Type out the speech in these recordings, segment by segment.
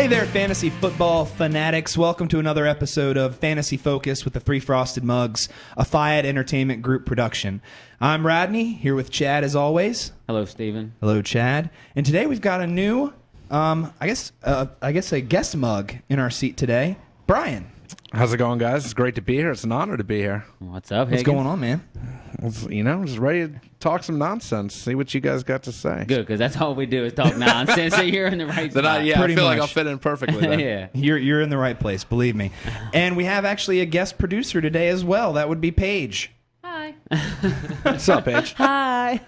Hey there, fantasy football fanatics. Welcome to another episode of Fantasy Focus with the Three Frosted Mugs, a Fiat Entertainment Group production. I'm Rodney, here with Chad as always. Hello, Steven. Hello, Chad. And today we've got a new, I guess a guest mug in our seat today. Brian. How's it going, guys? It's great to be here. It's an honor to be here. What's up, What's Higgins? going on, man? Just ready to talk some nonsense, see what you guys got to say. Good, because that's all we do is talk nonsense, so you're in the right spot. I Pretty feel much. like I'll fit in perfectly then. Yeah. You're in the right place, believe me. And we have actually a guest producer today as well. That would be Paige. Hi. What's up, Paige? Hi.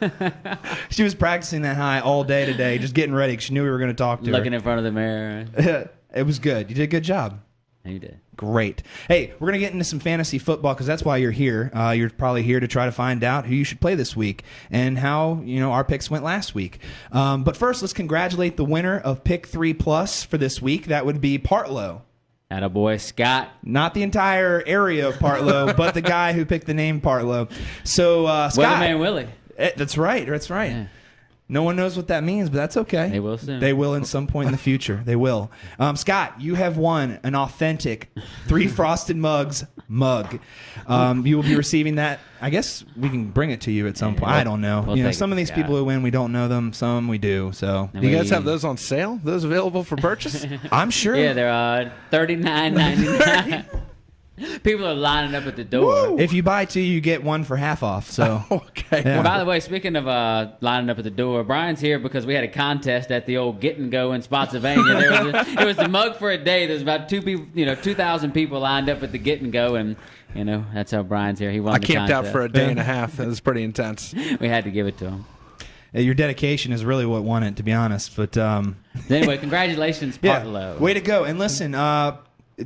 She was practicing that high all day today, just getting ready because she knew we were going to talk to Looking in front of the mirror. her. It was good. You did a good job. You did. Great. Hey, we're going to get into some fantasy football because that's why you're here. You're probably here to try to find out who you should play this week and how, our picks went last week. But first, let's congratulate the winner of Pick 3 Plus for this week. That would be Partlow. Attaboy, Scott. Not the entire area of Partlow, but the guy who picked the name Partlow. So, Scott. Weatherman Willie. That's right. That's right. Yeah. No one knows what that means, but that's okay. They will soon. They will in some point in the future. They will. Scott, you have won an authentic Three Frosted Mugs mug. You will be receiving that. I guess we can bring it to you at some point. I don't know. We'll take some it, of these Scott. people who win, we don't know them. Some we do. So Do you guys have those on sale? Those available for purchase? I'm sure. Yeah, they're $39.99. People are lining up at the door. If you buy two, you get one for half off. So Okay. Yeah. Well, by the way, speaking of lining up at the door, Brian's here because we had a contest at the old Get and Go in Spotsylvania. It was the mug for a day. There's about 2,000 people lined up at the Get and Go, and that's how Brian's here. He won I the camped out contest. for a day and a half. It was pretty intense. We had to give it to him. your dedication is really what won it, to be honest. But Anyway, congratulations, Partlow. way to go. And listen,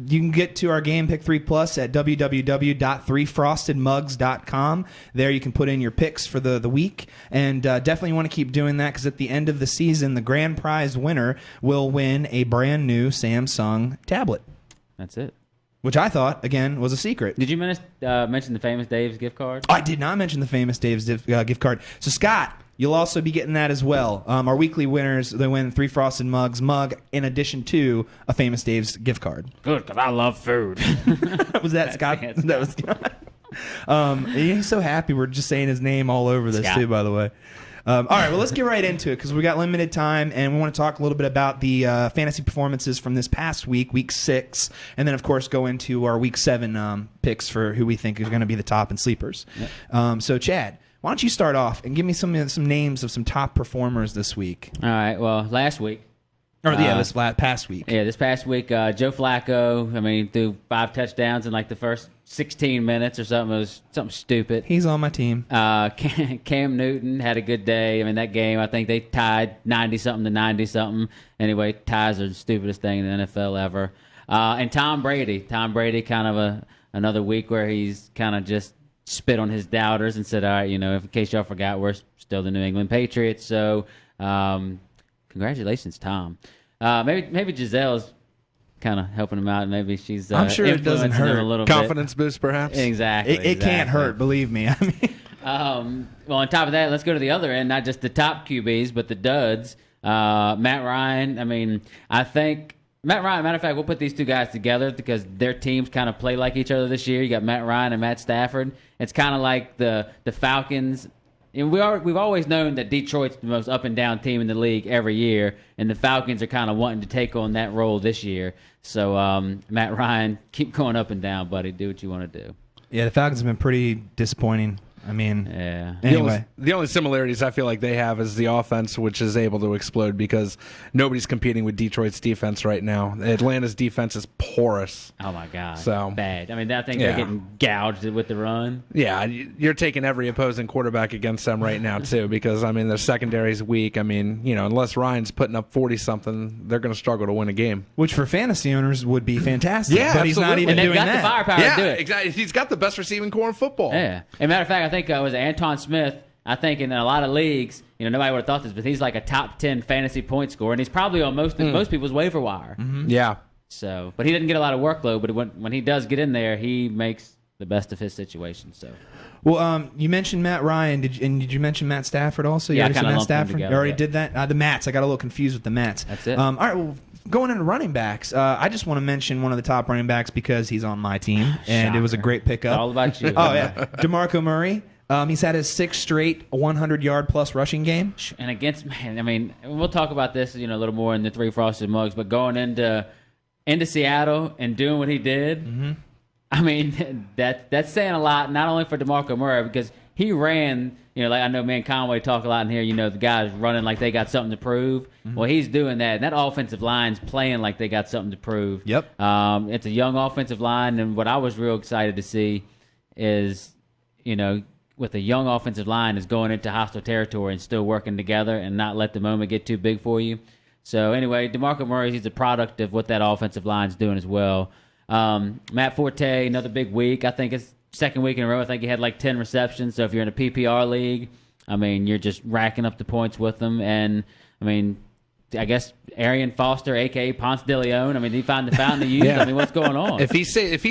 you can get to our game Pick 3 Plus at www.threefrostedmugs.com. There you can put in your picks for the week, and definitely want to keep doing that because at the end of the season, the grand prize winner will win a brand new Samsung tablet, That's it. which I thought, again, was a secret. Did you mention the Famous Dave's gift card? I did not mention the Famous Dave's gift card. So, Scott, you'll also be getting that as well. Our weekly winners, they win Three Frosted Mugs mug in addition to a Famous Dave's gift card. Good, because I love food. Was that Scott? That was Scott. He's so happy we're just saying his name all over this, Scott. too, by the way. All right, well, let's get right into it because we got limited time, and we want to talk a little bit about the fantasy performances from this past week, Week 6, and then, of course, go into our Week 7 picks for who we think is going to be the top and sleepers. Yep. So, Chad, why don't you start off and give me some names of some top performers this week? All right, well, last week. This past week. Yeah, this past week, Joe Flacco, threw 5 touchdowns in like the first 16 minutes or something. It was something stupid. He's on my team. Cam Newton had a good day. That game, I think they tied 90-something to 90-something. Anyway, ties are the stupidest thing in the NFL ever. And Tom Brady. Tom Brady, kind of another week where he's kind of just spit on his doubters and said, all right, in case y'all forgot, we're still the New England Patriots. So, congratulations, Tom. Maybe Giselle's kind of helping him out. Maybe she's I'm sure it doesn't influencing him hurt. a little Confidence boost, perhaps? bit. Exactly. It can't hurt, believe me. I mean, Well, on top of that, let's go to the other end, not just the top QBs, but the duds. Matt Ryan, I think Matt Ryan, matter of fact, we'll put these two guys together because their teams kind of play like each other this year. You got Matt Ryan and Matt Stafford. It's kind of like the Falcons. And we've always known that Detroit's the most up and down team in the league every year, and the Falcons are kind of wanting to take on that role this year. So Matt Ryan, keep going up and down, buddy. Do what you want to do. yeah, the Falcons have been pretty disappointing. Yeah. Anyway. The only similarities I feel like they have is the offense, which is able to explode because nobody's competing with Detroit's defense right now. Atlanta's defense is porous. Oh, my God. So bad. I think they're getting gouged with the run. Yeah, you're taking every opposing quarterback against them right now, too, because, their secondary's weak. Unless Ryan's putting up 40-something, they're going to struggle to win a game. Which for fantasy owners would be fantastic. Yeah, but he's not absolutely. even And they've doing got that. the firepower to do it. Exactly. He's got the best receiving core in football. Yeah. As a matter of fact, I think it was Anton Smith. I think in a lot of leagues, nobody would have thought this, but he's like a top 10 fantasy point scorer, and he's probably on most people's waiver wire. Mm-hmm. Yeah. So, but he doesn't get a lot of workload. But when he does get in there, he makes the best of his situation. So, Well, you mentioned Matt Ryan. Did you mention Matt Stafford also? You Yeah, I already said kinda Matt lumped them Stafford. together, You already yeah. did that. The Mats. I got a little confused with the Mats. That's it. All right. Well, going into running backs, I just want to mention one of the top running backs because he's on my team, and it was a great pickup. It's all about you. Oh, yeah. DeMarco Murray. He's had his 6th straight 100-yard-plus rushing game. And against, man, I mean, we'll talk about this, a little more in the Three Frosted Mugs, but going into Seattle and doing what he did, I mean, that's saying a lot, not only for DeMarco Murray, because he ran, like I know me and Conway talk a lot in here, the guys running like they got something to prove. Well, he's doing that, and that offensive line's playing like they got something to prove. Yep. It's a young offensive line, and what I was real excited to see is, with a young offensive line is going into hostile territory and still working together and not let the moment get too big for you. So anyway, DeMarco Murray, he's a product of what that offensive line's doing as well. Matt Forte, another big week. I think it's second week in a row. I think he had like 10 receptions. So if you're in a PPR league, I mean, you're just racking up the points with them. And I mean, I guess Arian Foster, a.k.a. Ponce de Leon. I mean, he found the fountain of youth. Yeah. I mean, what's going on? If he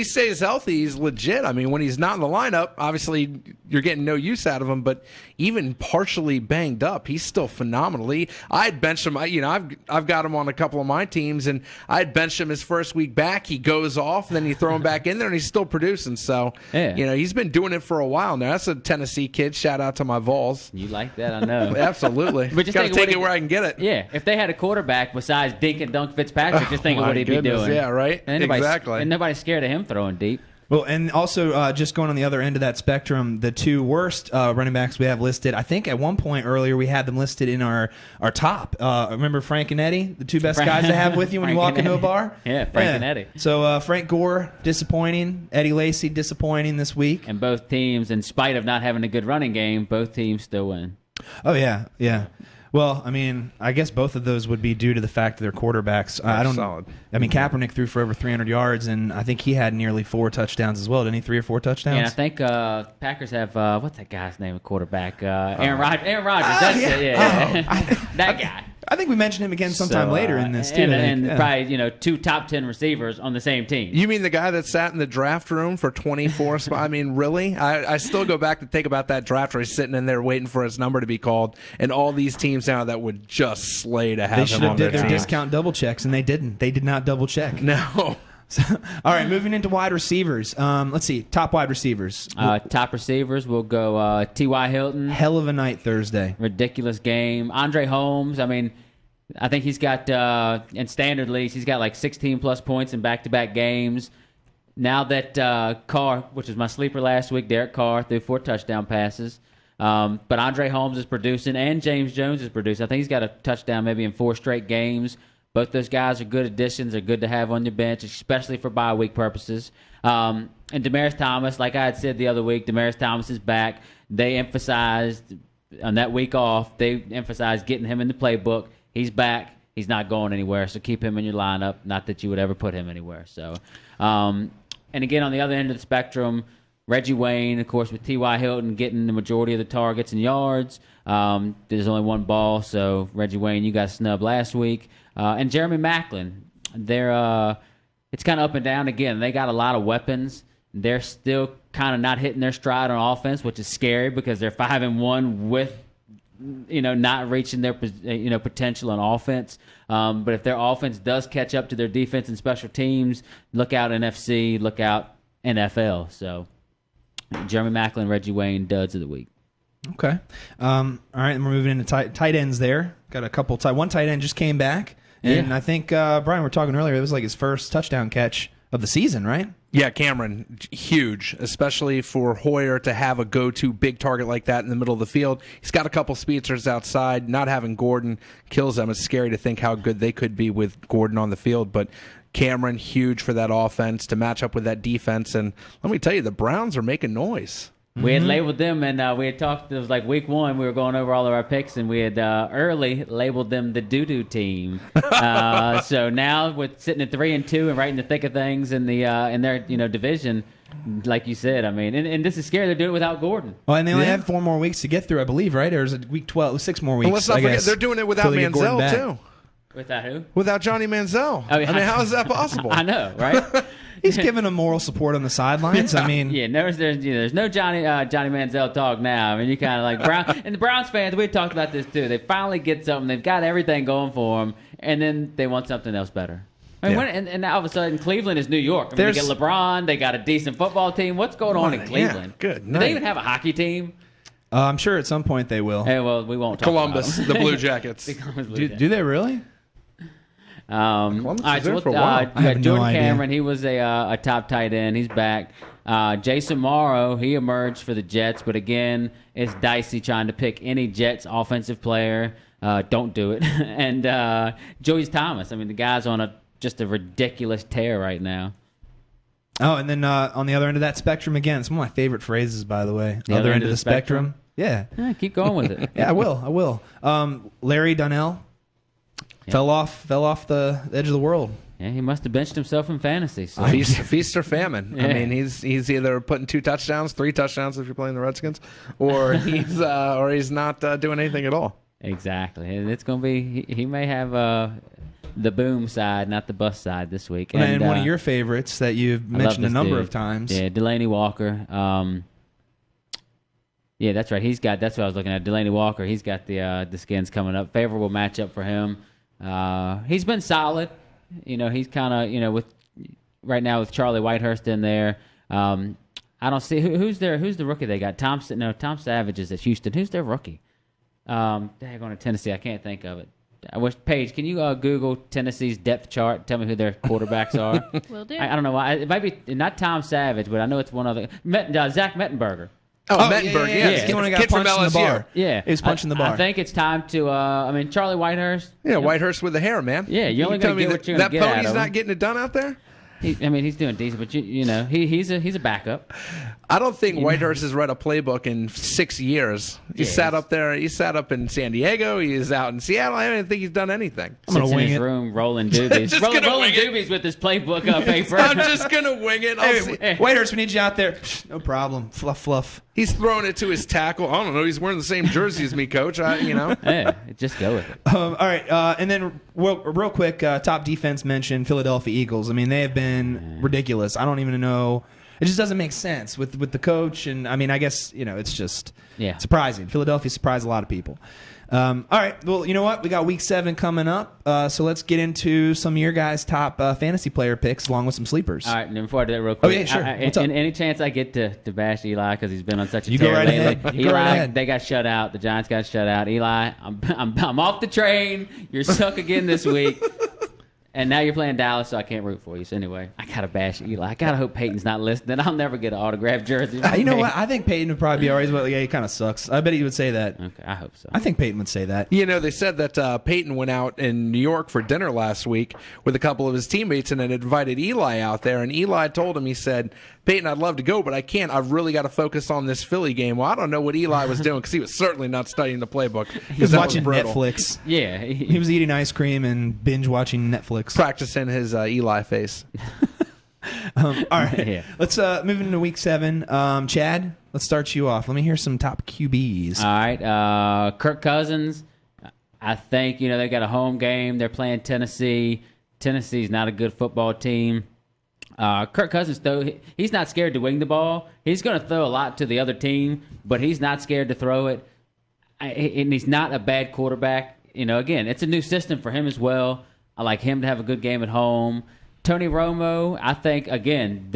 stays healthy, he's legit. I mean, when he's not in the lineup, obviously you're getting no use out of him. But even partially banged up, he's still phenomenally. I'd benched him. I've got him on a couple of my teams, and I'd benched him his first week back. He goes off, and then you throw him back in there, and he's still producing. So, yeah. He's been doing it for a while now. That's a Tennessee kid. Shout out to my Vols. You like that, I know. Absolutely. But just got to think take what it where I can get it. Yeah, if they had a quarterback besides Dink and Dunk Fitzpatrick, just think of what he'd be doing. Yeah, right? Exactly. And nobody's scared of him throwing deep. Well, and also just going on the other end of that spectrum, the 2 worst running backs we have listed, I think at one point earlier we had them listed in our top. Remember Frank and Eddie, the 2 best guys to have with you when you walk into a bar? Yeah, Frank and Eddie. So Frank Gore, disappointing. Eddie Lacy, disappointing this week. And both teams, in spite of not having a good running game, both teams still win. Oh, yeah, yeah. Well, I mean, I guess both of those would be due to the fact that they're quarterbacks. I don't. Solid. I mean, Kaepernick threw for over 300 yards, and I think he had nearly 4 touchdowns as well. Didn't he? 3 or 4 touchdowns. Yeah, I think Packers have what's that guy's name? Quarterback Aaron Rodgers. Aaron Rodgers. That's it. Yeah, that guy. I think we mentioned him again sometime later in this too. And probably 2 top 10 receivers on the same team. You mean the guy that sat in the draft room for 24 spots? I mean, really? I still go back to think about that draft where he's sitting in there waiting for his number to be called, and all these teams now that would just slay to have They him should on have did their team. discount double checks, and they didn't. They did not double check. No. All right, moving into wide receivers. Let's see, top wide receivers. Top receivers, we'll go T.Y. Hilton. Hell of a night Thursday. Ridiculous game. Andre Holmes, I mean, I think he's got, in standard leagues, he's got like 16-plus points in back-to-back games. Now that Carr, which was my sleeper last week, Derek Carr threw 4 touchdown passes. But Andre Holmes is producing, and James Jones is producing. I think he's got a touchdown maybe in 4 straight games. Both those guys are good additions. They're good to have on your bench, especially for bye week purposes. And Demaryius Thomas, like I had said the other week, Demaryius Thomas is back. They emphasized on that week off, they emphasized getting him in the playbook. He's back. He's not going anywhere, so keep him in your lineup. Not that you would ever put him anywhere. So, and again, on the other end of the spectrum, Reggie Wayne, of course, with T.Y. Hilton getting the majority of the targets and yards. There's only 1 ball, so Reggie Wayne, you got snubbed last week. And Jeremy Maclin, it's kind of up and down again. They got a lot of weapons. They're still kind of not hitting their stride on offense, which is scary because they're 5-1 with not reaching their potential on offense. But if their offense does catch up to their defense and special teams, look out NFC, look out NFL. So Jeremy Maclin, Reggie Wayne, duds of the week. Okay. All right, and we're moving into tight ends there. Got a couple one tight end just came back. And Yeah. I think, Brian, we were talking earlier, it was like his first touchdown catch of the season, right? Yeah, Cameron, huge, especially for Hoyer to have a go-to big target like that in the middle of the field. He's got a couple speedsters outside. Not having Gordon kills them. It's scary to think how good they could be with Gordon on the field, but Cameron, huge for that offense to match up with that defense. And let me tell you, the Browns are making noise. We had labeled them, and we had talked. It was like week 1. We were going over all of our picks, and we had early labeled them the doo-doo team. So now, with sitting at 3-2 and right in the thick of things in the in their division, like you said, I mean, and this is scary. They're doing it without Gordon. Well, and they only have 4 more weeks to get through, I believe, right? Or is it week 12? 6 more weeks. And let's not I forget, guess, they're doing it without till they get Gordon Manziel, back. too. Without who? Without Johnny Manziel. Oh, yeah. I mean, how is that possible? I know, right? He's giving him moral support on the sidelines. I mean, Yeah, there's no Johnny Manziel talk now. I mean, you kind of like Brown and the Browns fans. We talked about this too. They finally get something. They've got everything going for them, and then they want something else better. I mean, Yeah. and all of a sudden, Cleveland is New York. I mean, they There's- get LeBron. They got a decent football team. What's going on in Cleveland? good Do night. they even have a hockey team? I'm sure at some point they will. Hey, well, we won't talk Columbus, about the them. Blue Jackets. Do they really? Columbus All was right, there so for a while. you got no Jordan idea. Cameron. He was a top tight end. He's back. Jason Morrow, he emerged for the Jets, but again, it's dicey trying to pick any Jets offensive player. Don't do it. And Julius Thomas. I mean, the guy's on just a ridiculous tear right now. Oh, and then on the other end of that spectrum, again, some of my favorite phrases, by the way. The other end of the spectrum? Yeah. Keep going with it. Yeah, I will. Larry Donnell fell off the edge of the world. Yeah, he must have benched himself in fantasy. So. Feast or famine. Yeah. I mean, he's either putting 2 touchdowns, 3 touchdowns if you're playing the Redskins, or he's not doing anything at all. Exactly. And it's going to be, he may have the boom side, not the bust side this week. And one of your favorites that you've I love mentioned a this number dude. of times. Yeah, Delaney Walker. Yeah, that's right. That's what I was looking at. Delaney Walker. He's got the Skins coming up. Favorable matchup for him. He's been solid. He's kind of with right now with Charlie Whitehurst in there. I don't see who's the rookie they got. Tom Savage is at Houston. Who's their rookie? They're going to Tennessee. I can't think of it. I wish Paige, can you Google Tennessee's depth chart? Tell me who their quarterbacks are. Will do. I don't know why. It might be not Tom Savage, but I know it's one other. Zach Mettenberger. Oh, Mettenberg, yeah. Kid The one that got kid from punched in the LSU. bar. Yeah, He was punching the bar. I think it's time to. Charlie Whitehurst. Yeah, Whitehurst with the hair, man. Yeah, you're only You tell gonna me get what you're gonna that get out pony's of not him. getting it done out there. He's doing decent, but he's a backup. I don't think Whitehurst has read a playbook in 6 years. He Yeah, sat up there. He sat up in San Diego. He's out in Seattle. I don't think he's done anything. I'm gonna Sits in wing his it. room rolling doobies. Just rolling gonna wing it. doobies with his playbook paper. I'm just gonna wing it. I'll see. Hey, Whitehurst, we need you out there. Psh, no problem. Fluff. He's throwing it to his tackle. I don't know. He's wearing the same jersey as me, coach. Yeah, just go with it. All right, and then real quick, top defense mention Philadelphia Eagles. I mean, they have been ridiculous. I don't even know. It just doesn't make sense with the coach, and I mean, I guess it's just surprising. Philadelphia surprised a lot of people. All right, well, you know what? We got Week 7 coming up, so let's get into some of your guys' top fantasy player picks, along with some sleepers. All right, and before I do that real quick, yeah, sure. What's up? Any chance I get to bash Eli because he's been on such a You go tear right lately. ahead. You go Eli, right ahead. they got shut out. The Giants got shut out. Eli, I'm off the train. You're stuck again this week. And now you're playing Dallas, so I can't root for you. So anyway, I gotta bash Eli. I gotta hope Peyton's not listening. I'll never get an autographed jersey. You know what? I think Peyton would probably be all right. Well, yeah, he kind of sucks. I bet he would say that. Okay, I hope so. I think Peyton would say that. They said that Peyton went out in New York for dinner last week with a couple of his teammates and had invited Eli out there. And Eli told him, he said, Peyton, I'd love to go, but I can't. I've really got to focus on this Philly game. Well, I don't know what Eli was doing because he was certainly not studying the playbook. He was watching Netflix. Yeah, He was eating ice cream and binge watching Netflix. Practicing his Eli face. All right, Yeah. let's move into Week 7. Chad, let's start you off. Let me hear some top QBs. All right, Kirk Cousins. I think they got a home game. They're playing Tennessee. Tennessee's not a good football team. Kirk Cousins, though, he's not scared to wing the ball. He's going to throw a lot to the other team, but he's not scared to throw it. And he's not a bad quarterback. Again, it's a new system for him as well. I like him to have a good game at home. Tony Romo, I think, again,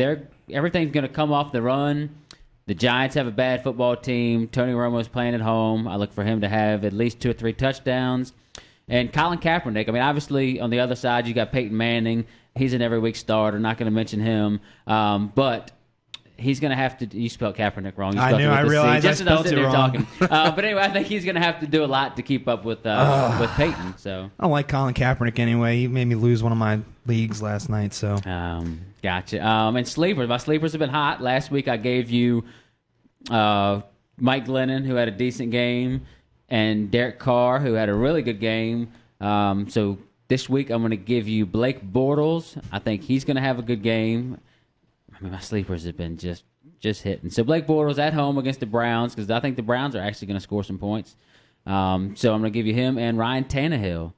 everything's going to come off the run. The Giants have a bad football team. Tony Romo's playing at home. I look for him to have at least 2 or 3 touchdowns. And Colin Kaepernick, I mean, obviously, on the other side, you got Peyton Manning. He's an every week starter. Not going to mention him. But he's going to have to – you spelled Kaepernick wrong. You I spelled knew. it with I a C. realized Just I as I'm spelled sitting it there wrong. talking. But anyway, I think he's going to have to do a lot to keep up with Peyton. So I don't like Colin Kaepernick anyway. He made me lose one of my leagues last night. So gotcha. And sleepers. My sleepers have been hot. Last week I gave you Mike Glennon, who had a decent game, and Derek Carr, who had a really good game. So this week I'm going to give you Blake Bortles. I think he's going to have a good game. I mean, my sleepers have been just hitting. So Blake Bortles at home against the Browns, because I think the Browns are actually going to score some points. So I'm going to give you him and Ryan Tannehill.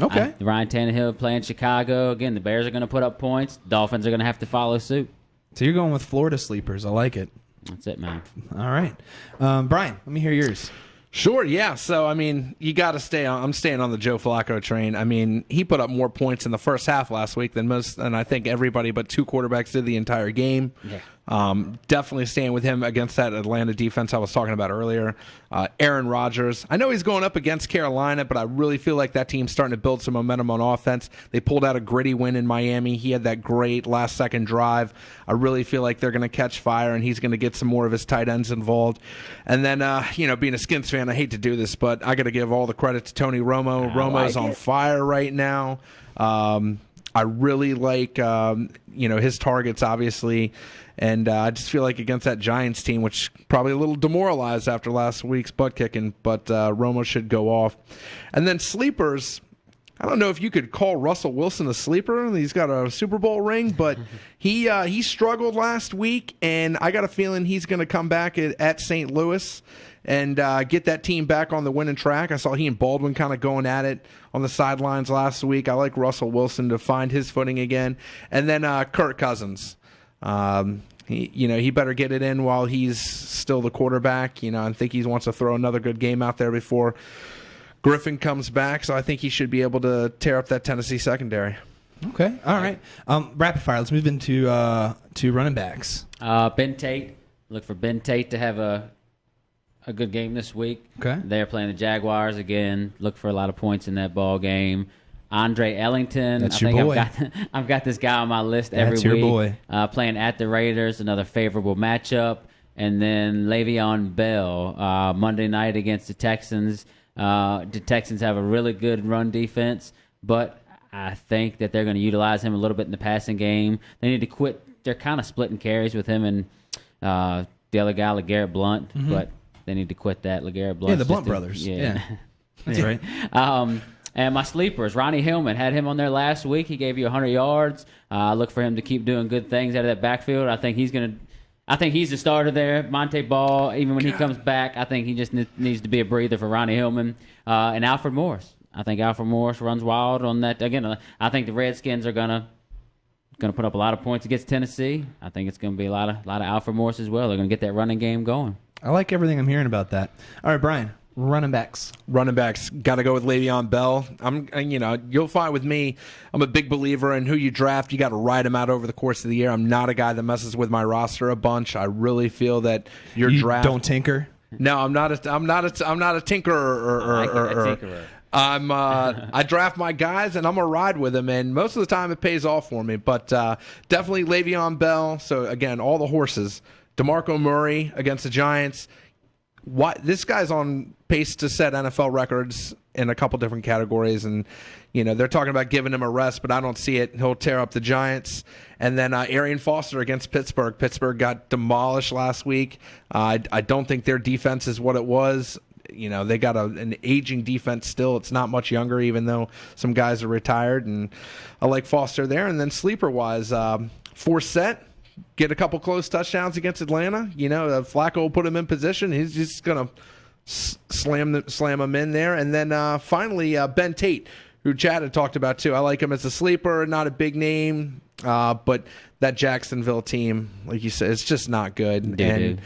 okay. Ryan Tannehill playing Chicago. Again, the Bears are going to put up points. Dolphins are going to have to follow suit. So you're going with Florida sleepers. I like it. That's it, man. All right. Brian, let me hear yours. Sure, yeah. So, I mean, you got to stay on. I'm staying on the Joe Flacco train. I mean, he put up more points in the first half last week than I think everybody but two quarterbacks did the entire game. Yeah. Definitely staying with him against that Atlanta defense I was talking about earlier. Aaron Rodgers. I know he's going up against Carolina, but I really feel like that team's starting to build some momentum on offense. They pulled out a gritty win in Miami. He had that great last-second drive. I really feel like they're going to catch fire, and he's going to get some more of his tight ends involved. And then, being a Skins fan, I hate to do this, but I got to give all the credit to Tony Romo. Romo's on fire right now. I really like, his targets, obviously. And I just feel like against that Giants team, which probably a little demoralized after last week's butt kicking, but Romo should go off. And then sleepers, I don't know if you could call Russell Wilson a sleeper. He's got a Super Bowl ring, but he struggled last week, and I got a feeling he's going to come back at St. Louis and get that team back on the winning track. I saw he and Baldwin kind of going at it on the sidelines last week. I like Russell Wilson to find his footing again. And then Kirk Cousins. He better get it in while he's still the quarterback. I think he wants to throw another good game out there before Griffin comes back. So I think he should be able to tear up that Tennessee secondary. Okay, all right. Rapid fire. Let's move into running backs. Ben Tate. Look for Ben Tate to have a good game this week. Okay, they're playing the Jaguars again. Look for a lot of points in that ball game. Andre Ellington. That's your boy. I've got this guy on my list every week. That's your boy. Playing at the Raiders, another favorable matchup. And then Le'Veon Bell, Monday night against the Texans. The Texans have a really good run defense, but I think that they're going to utilize him a little bit in the passing game. They need to quit. They're kind of splitting carries with him and the other guy, LeGarrette Blount, but they need to quit that. LeGarrette Blount. Yeah, the Blount brothers. Yeah. That's right. And my sleepers, Ronnie Hillman, had him on there last week. He gave you 100 yards. Look for him to keep doing good things out of that backfield. I think he's the starter there. Monte Ball, even when he comes back, I think he just needs to be a breather for Ronnie Hillman. And Alfred Morris. I think Alfred Morris runs wild on that. Again, I think the Redskins are gonna put up a lot of points against Tennessee. I think it's gonna be a lot of Alfred Morris as well. They're gonna get that running game going. I like everything I'm hearing about that. All right, Brian. Running backs, got to go with Le'Veon Bell. You'll find with me, I'm a big believer in who you draft. You got to ride him out over the course of the year. I'm not a guy that messes with my roster a bunch. I really feel that your draft. Don't tinker. No, I'm not a tinkerer. I draft my guys and I'm gonna ride with them, and most of the time it pays off for me. But definitely Le'Veon Bell. So again, all the horses. DeMarco Murray against the Giants. This guy's on pace to set NFL records in a couple different categories, and they're talking about giving him a rest, but I don't see it. He'll tear up the Giants. And then Arian Foster against Pittsburgh. Pittsburgh got demolished last week. I don't think their defense is what it was. They got an aging defense still. It's not much younger, even though some guys are retired. And I like Foster there. And then sleeper-wise, Forsett. Get a couple close touchdowns against Atlanta. Flacco will put him in position. He's just going to slam him in there. And then finally, Ben Tate, who Chad had talked about too. I like him as a sleeper, not a big name, but that Jacksonville team, like you said, it's just not good. And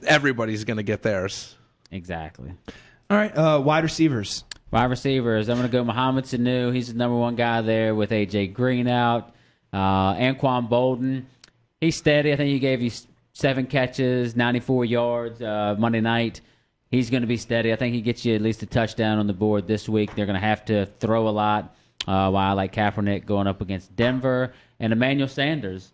everybody's going to get theirs. Exactly. All right, wide receivers. I'm going to go Mohamed Sanu. He's the number one guy there with A.J. Green out. Anquan Bolden. He's steady. I think he gave you 7 catches, 94 yards Monday night. He's going to be steady. I think he gets you at least a touchdown on the board this week. They're going to have to throw a lot. While I like Kaepernick going up against Denver. And Emmanuel Sanders.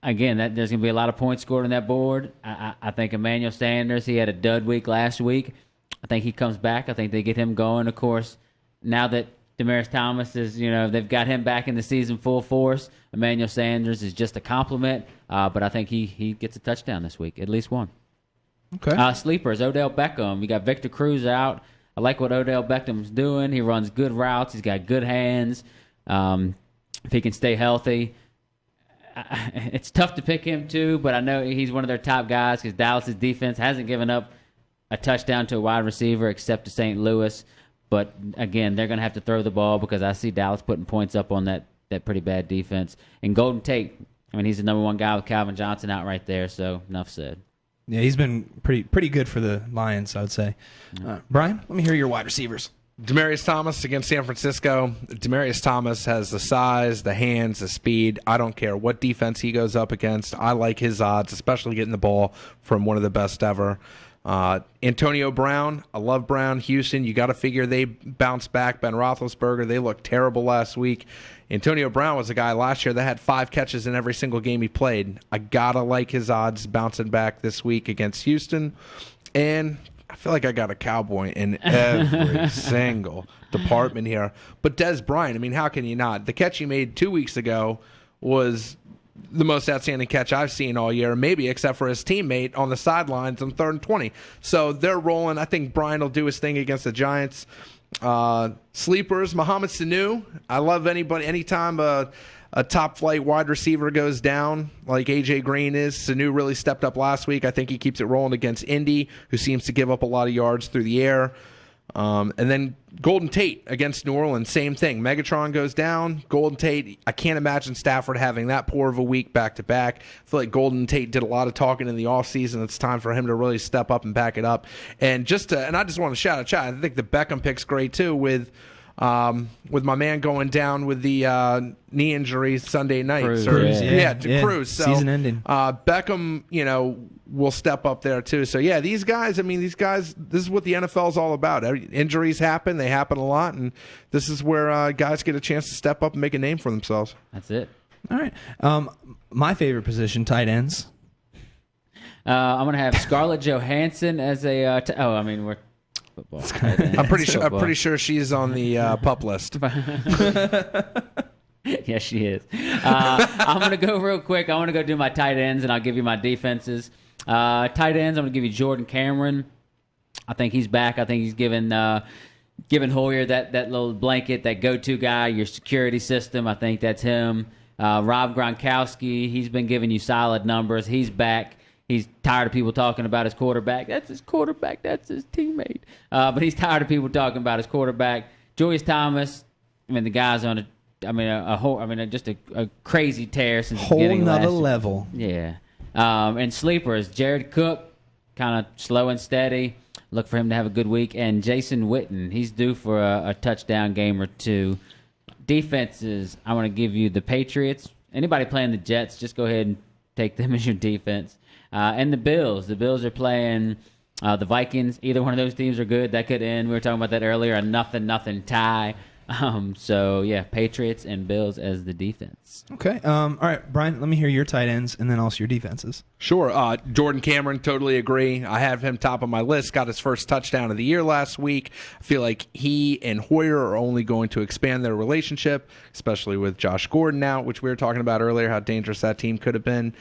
Again, there's going to be a lot of points scored on that board. I think Emmanuel Sanders, he had a dud week last week. I think he comes back. I think they get him going. Of course, now that Demaryius Thomas is, they've got him back in the season full force. Emmanuel Sanders is just a compliment, but I think he gets a touchdown this week, at least one. Okay. Sleepers, Odell Beckham. You got Victor Cruz out. I like what Odell Beckham's doing. He runs good routes. He's got good hands. If he can stay healthy, it's tough to pick him too, but I know he's one of their top guys because Dallas's defense hasn't given up a touchdown to a wide receiver except to St. Louis. But, again, they're going to have to throw the ball because I see Dallas putting points up on that pretty bad defense. And Golden Tate, he's the number one guy with Calvin Johnson out right there, so enough said. Yeah, he's been pretty good for the Lions, I would say. Brian, let me hear your wide receivers. Demaryius Thomas against San Francisco. Demaryius Thomas has the size, the hands, the speed. I don't care what defense he goes up against. I like his odds, especially getting the ball from one of the best ever. Antonio Brown, I love Brown. Houston, you got to figure they bounce back. Ben Roethlisberger, they looked terrible last week. Antonio Brown was a guy last year that had 5 catches in every single game he played. I got to like his odds bouncing back this week against Houston. And I feel like I got a cowboy in every single department here. But Dez Bryant, I mean, how can you not? The catch he made 2 weeks ago was the most outstanding catch I've seen all year, maybe except for his teammate on the sidelines on 3rd and 20. So they're rolling. I think Bryant will do his thing against the Giants. Sleepers, Mohamed Sanu. I love anytime a top flight wide receiver goes down like AJ Green is. Sanu really stepped up last week. I think he keeps it rolling against Indy, who seems to give up a lot of yards through the air. And then Golden Tate against New Orleans, same thing. Megatron goes down. Golden Tate, I can't imagine Stafford having that poor of a week back-to-back. I feel like Golden Tate did a lot of talking in the offseason. It's time for him to really step up and back it up. And I just want to shout out, I think the Beckham pick's great too with my man going down with the knee injury Sunday night. Cruz, Cruz. So, season ending. Beckham, will step up there too. So yeah, these guys, this is what the NFL is all about. Injuries happen, they happen a lot, and this is where guys get a chance to step up and make a name for themselves. That's it. All right. My favorite position, tight ends. I'm gonna have Scarlett Johansson as a. We're football. I'm pretty sure she's on the pup list. Yes, she is. I'm going to go real quick. I want to go do my tight ends, and I'll give you my defenses. Tight ends, I'm going to give you Jordan Cameron. I think he's back. I think he's given Hoyer that little blanket, that go-to guy, your security system. I think that's him. Rob Gronkowski, he's been giving you solid numbers. He's back. He's tired of people talking about his quarterback. That's his quarterback. That's his teammate. But he's tired of people talking about his quarterback. Julius Thomas, the guy's on just a crazy tear since the beginning of last year. Whole nother level. Yeah. And sleepers, Jared Cook, kind of slow and steady. Look for him to have a good week. And Jason Witten, he's due for a touchdown game or two. Defenses, I want to give you the Patriots. Anybody playing the Jets, just go ahead and take them as your defense. And the Bills. The Bills are playing the Vikings. Either one of those teams are good. That could end. We were talking about that earlier. A 0-0 tie. So yeah, Patriots and Bills as the defense. Okay. All right, Brian, let me hear your tight ends and then also your defenses. Sure. Jordan Cameron, totally agree. I have him top of my list. Got his first touchdown of the year last week. I feel like he and Hoyer are only going to expand their relationship, especially with Josh Gordon out, which we were talking about earlier, how dangerous that team could have been.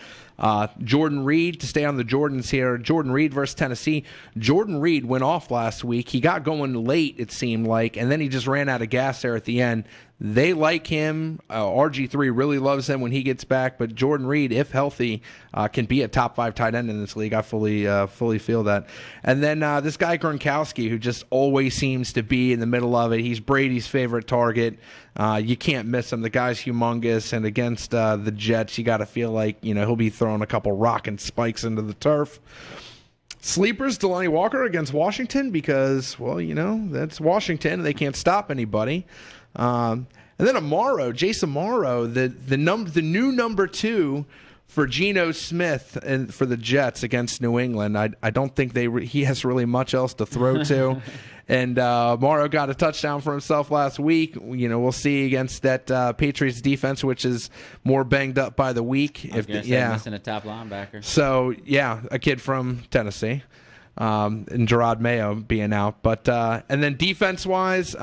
Jordan Reed, to stay on the Jordans here. Jordan Reed versus Tennessee. Jordan Reed went off last week. He got going late, it seemed like, and then he just ran out of gas there at the end. They like him. RG3 really loves him when he gets back, but Jordan Reed, if healthy, can be a top 5 tight end in this league. I fully feel that. And then this guy Gronkowski, who just always seems to be in the middle of it. He's Brady's favorite target. You can't miss him. The guy's humongous, and against the Jets, you got to feel like he'll be throwing a couple rocket spikes into the turf. Sleepers, Delanie Walker against Washington because, that's Washington. They can't stop anybody. And then Jason Morrow, the new number 2 for Geno Smith and for the Jets against New England. I don't think he has really much else to throw to. And Morrow got a touchdown for himself last week. We'll see against that Patriots defense, which is more banged up by the week. Missing a top linebacker. So yeah, a kid from Tennessee, and Gerard Mayo being out. But and then defense wise.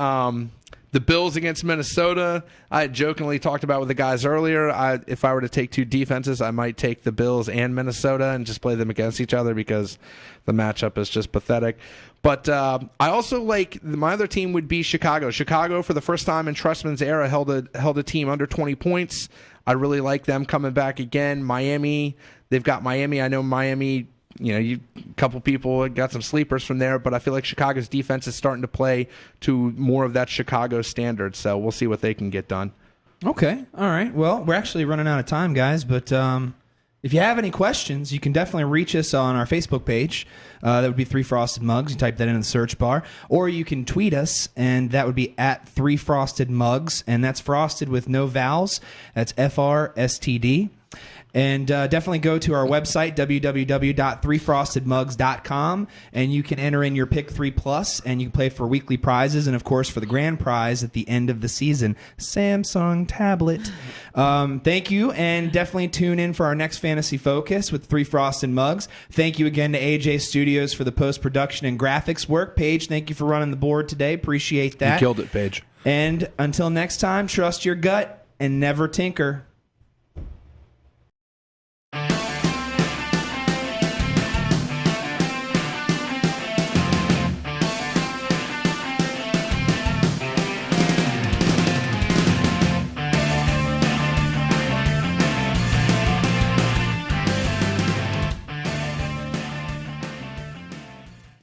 The Bills against Minnesota, I had jokingly talked about with the guys earlier. If I were to take 2 defenses, I might take the Bills and Minnesota and just play them against each other because the matchup is just pathetic. But I also like my other team would be Chicago. Chicago, for the first time in Trestman's era, held a team under 20 points. I really like them coming back again. Miami, they've got Miami. I know Miami. A couple people got some sleepers from there, but I feel like Chicago's defense is starting to play to more of that Chicago standard, so we'll see what they can get done. Okay. All right. Well, we're actually running out of time, guys, but If you have any questions, you can definitely reach us on our Facebook page. That would be 3 Frosted Mugs. You type that in the search bar. Or you can tweet us, and that would be at 3 Frosted Mugs. And that's frosted with no vowels. That's FRSTD. And definitely go to our website, www.3frostedmugs.com, and you can enter in your Pick 3 Plus, and you can play for weekly prizes, and of course for the grand prize at the end of the season, Samsung tablet. Thank you, and definitely tune in for our next Fantasy Focus with 3 Frosted Mugs. Thank you again to AJ Studios for the post-production and graphics work. Paige, thank you for running the board today. Appreciate that. You killed it, Paige. And until next time, trust your gut and never tinker.